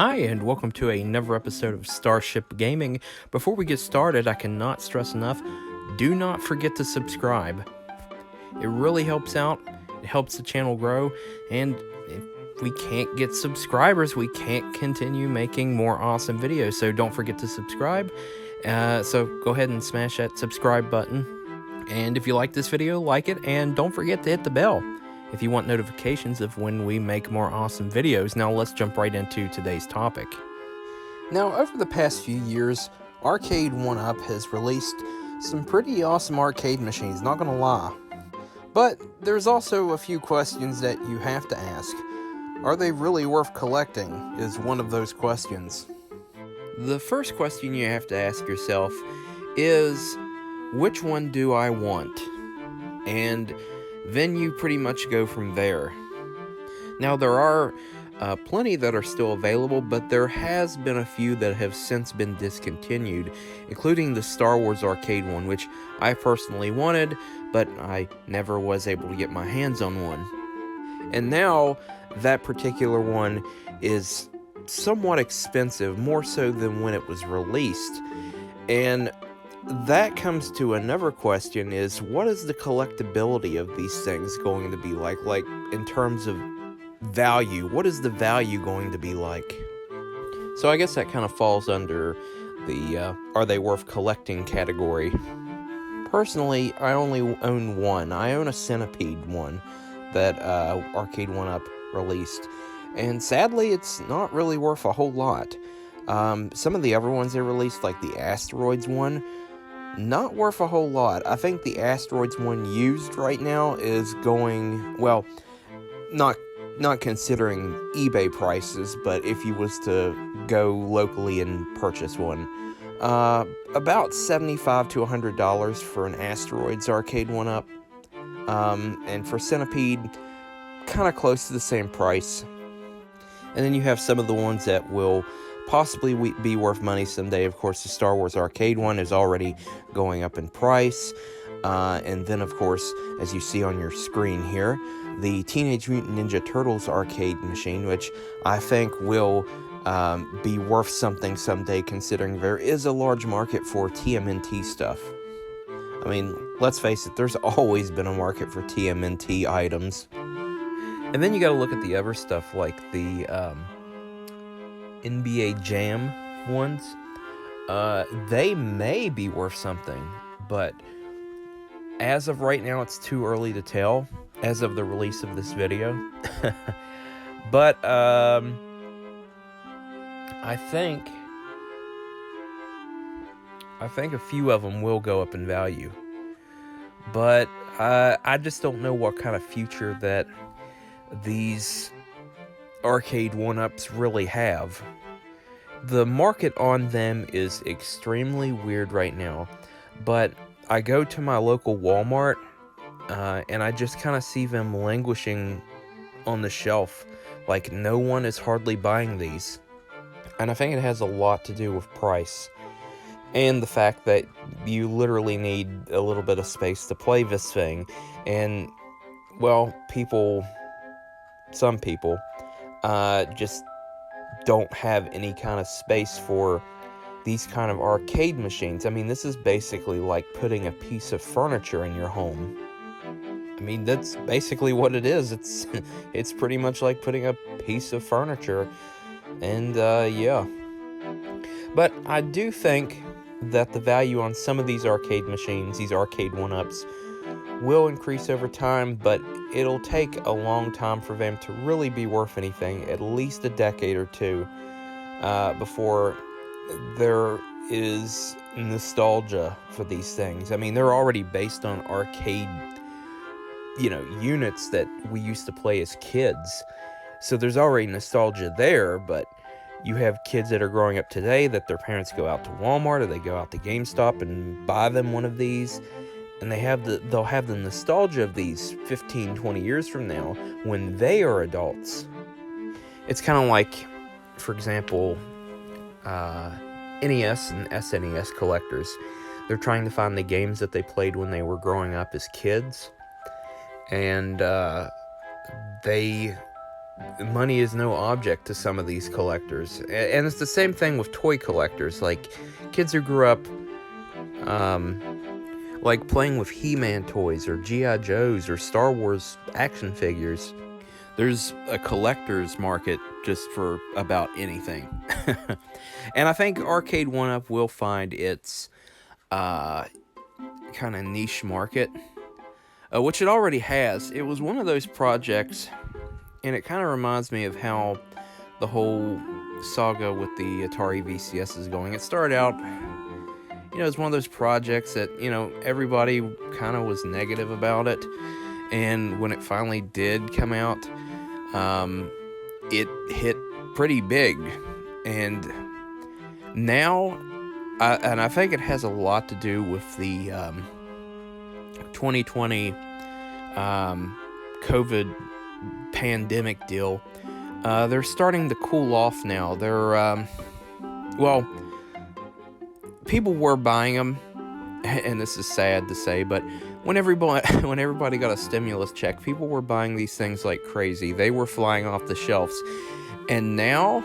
Hi, and welcome to another episode of Starship Gaming. Before we get started, I cannot stress enough, do not forget to subscribe. It really helps out, it helps the channel grow, and if we can't get subscribers, we can't continue making more awesome videos, so don't forget to subscribe. So go ahead and smash that subscribe button, and if you like this video, like it, and don't forget to hit the bell if you want notifications of when we make more awesome videos. Now let's jump right into today's topic. Now, over the past few years, Arcade1Up has released some pretty awesome arcade machines, not gonna lie. But there's also a few questions that you have to ask. Are they really worth collecting? Is one of those questions. The first question you have to ask yourself is, which one do I want? And then you pretty much go from there. Now, there are plenty that are still available, but there has been a few that have since been discontinued, including the Star Wars arcade one, which I personally wanted, but I never was able to get my hands on one. And now, that particular one is somewhat expensive, more so than when it was released. And that comes to another question, is what is the collectability of these things going to be like? Like, in terms of value, what is the value going to be like? So I guess that kind of falls under the are they worth collecting category. Personally, I only own one. I own a Centipede one that Arcade1Up released, and sadly it's not really worth a whole lot. Some of the other ones they released, like the Asteroids one, not worth a whole lot. I think the Asteroids one used right now is going, well, not considering eBay prices, but if you was to go locally and purchase one, about $75 to $100 for an Asteroids Arcade1Up, and for Centipede, kind of close to the same price. And then you have some of the ones that will possibly be worth money someday. Of course, the Star Wars arcade one is already going up in price. And then, of course, as you see on your screen here, the Teenage Mutant Ninja Turtles arcade machine, which I think will be worth something someday, considering there is a large market for TMNT stuff. I mean, let's face it, there's always been a market for TMNT items. And then you gotta look at the other stuff, like the NBA Jam ones. They may be worth something, but as of right now, it's too early to tell, as of the release of this video. But I think a few of them will go up in value. But I just don't know what kind of future that these Arcade1Ups really have. The market on them is extremely weird right now, but I go to my local Walmart, and I just kind of see them languishing on the shelf, like no one is hardly buying these. And I think it has a lot to do with price, and the fact that you literally need a little bit of space to play this thing, and, well, some people, just don't have any kind of space for these kind of arcade machines. I mean, this is basically like putting a piece of furniture in your home. I mean, that's basically what it is. It's pretty much like putting a piece of furniture. And, yeah. But I do think that the value on some of these arcade machines, these Arcade1Ups, will increase over time, but it'll take a long time for them to really be worth anything, at least a decade or two, before there is nostalgia for these things. I mean, they're already based on arcade, units that we used to play as kids, so there's already nostalgia there. But you have kids that are growing up today that their parents go out to Walmart or they go out to GameStop and buy them one of these, and they'll have the nostalgia of these 15, 20 years from now when they are adults. It's kind of like, for example, NES and SNES collectors. They're trying to find the games that they played when they were growing up as kids, and they money is no object to some of these collectors. And it's the same thing with toy collectors. Like, kids who grew up like playing with He-Man toys or G.I. Joes or Star Wars action figures. There's a collector's market just for about anything. And I think Arcade1Up will find its kind of niche market, which it already has. It was one of those projects, and it kind of reminds me of how the whole saga with the Atari VCS is going. It started out, it's one of those projects that, everybody kind of was negative about it. And when it finally did come out, it hit pretty big. And now, I think it has a lot to do with the 2020 COVID pandemic deal. They're starting to cool off now. They're, people were buying them, and this is sad to say, but when everybody got a stimulus check, people were buying these things like crazy. They were flying off the shelves. And now,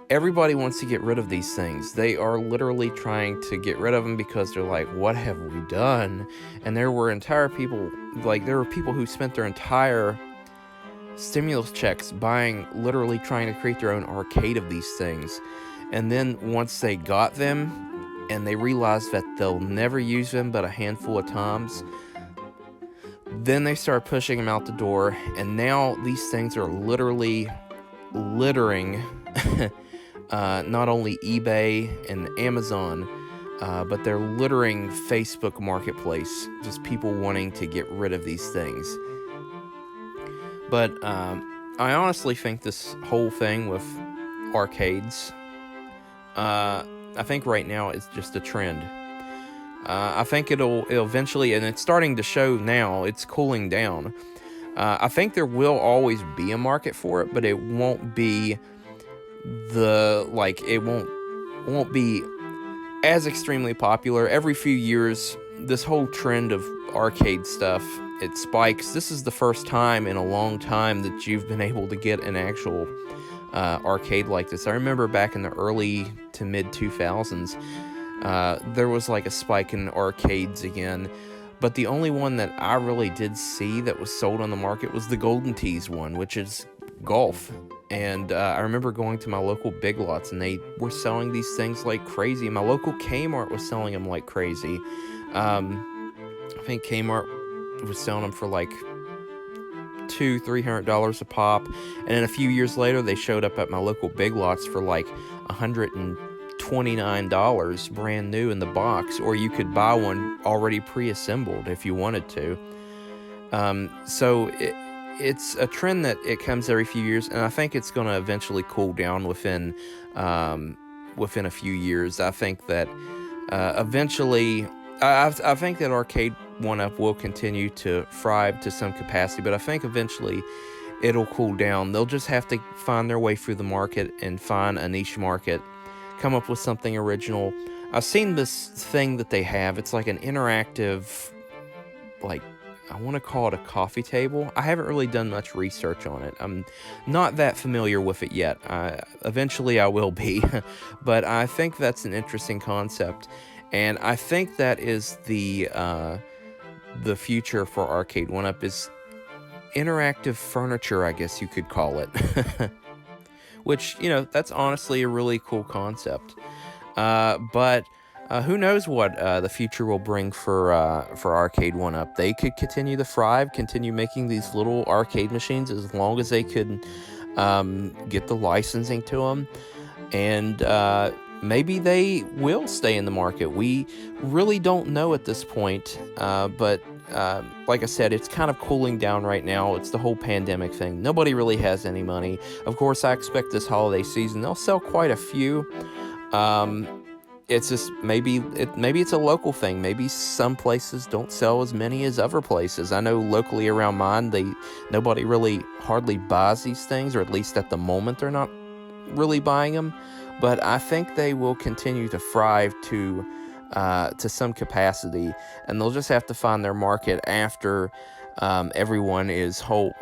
everybody wants to get rid of these things. They are literally trying to get rid of them because they're like, what have we done? And there were people who spent their entire stimulus checks literally trying to create their own arcade of these things. And then once they got them and they realized that they'll never use them but a handful of times, then they start pushing them out the door. And now these things are literally littering not only eBay and Amazon, but they're littering Facebook Marketplace. Just people wanting to get rid of these things. But I honestly think this whole thing with arcades, I think right now it's just a trend. I think it'll eventually, and it's starting to show now, it's cooling down. I think there will always be a market for it, but it won't be it won't be as extremely popular. Every few years, this whole trend of arcade stuff, it spikes. This is the first time in a long time that you've been able to get an actual arcade like this. I remember back in the early to mid 2000s, there was like a spike in arcades again, but the only one that I really did see that was sold on the market was the Golden Tees one, which is golf. And I remember going to my local Big Lots, and they were selling these things like crazy. My local Kmart was selling them like crazy. I think Kmart was selling them for like $200-$300 a pop, and then a few years later they showed up at my local Big Lots for like $129 brand new in the box, or you could buy one already pre-assembled if you wanted to. So it's a trend that it comes every few years, and I think it's going to eventually cool down within a few years. I think that eventually, I think that Arcade1Up will continue to thrive to some capacity, but I think eventually it'll cool down. They'll just have to find their way through the market and find a niche market, come up with something original. I've seen this thing that they have. It's like an interactive, I want to call it a coffee table. I haven't really done much research on it. I'm not that familiar with it yet. Eventually I will be, but I think that's an interesting concept, and I think that is the future for Arcade1Up, is interactive furniture, I guess you could call it. Which, that's honestly a really cool concept. But who knows what the future will bring for Arcade1Up. They could continue to thrive, continue making these little arcade machines as long as they could get the licensing to them. And maybe they will stay in the market. We really don't know at this point, but like I said, it's kind of cooling down right now. It's the whole pandemic thing. Nobody really has any money. Of course, I expect this holiday season they'll sell quite a few. It's just maybe it's a local thing. Maybe some places don't sell as many as other places. I know locally around mine, nobody really hardly buys these things, or at least at the moment they're not really buying them. But I think they will continue to thrive to some capacity, and they'll just have to find their market after everyone is all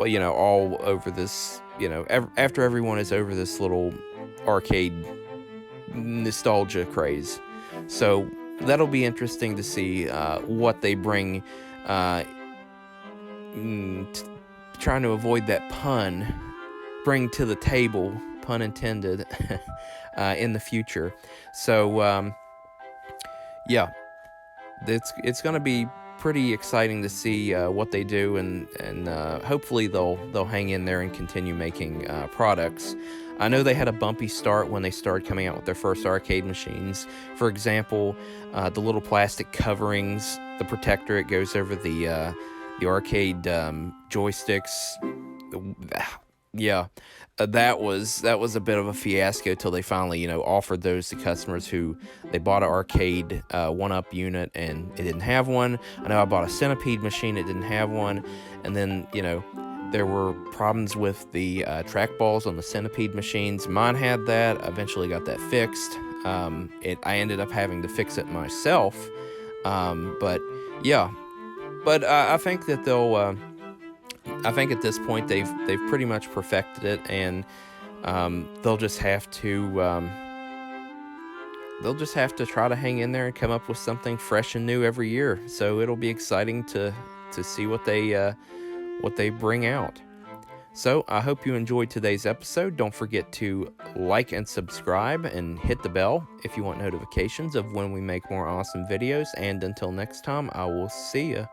over this, after everyone is over this little arcade nostalgia craze. So that'll be interesting to see what they bring, trying to avoid that pun, bring to the table, pun intended, in the future. So yeah, it's going to be pretty exciting to see what they do, and hopefully they'll hang in there and continue making products. I know they had a bumpy start when they started coming out with their first arcade machines. For example, the little plastic coverings, the protector, it goes over the arcade joysticks. Yeah, that was a bit of a fiasco till they finally, offered those to customers who they bought an Arcade1Up unit and it didn't have one. I know I bought a Centipede machine, it didn't have one, and then, there were problems with the trackballs on the Centipede machines. Mine had that. I eventually got that fixed. I ended up having to fix it myself. But yeah, but I think that I think at this point they've pretty much perfected it, and they'll just have to try to hang in there and come up with something fresh and new every year. So it'll be exciting to see what they bring out. So I hope you enjoyed today's episode. Don't forget to like and subscribe and hit the bell if you want notifications of when we make more awesome videos. And until next time, I will see ya.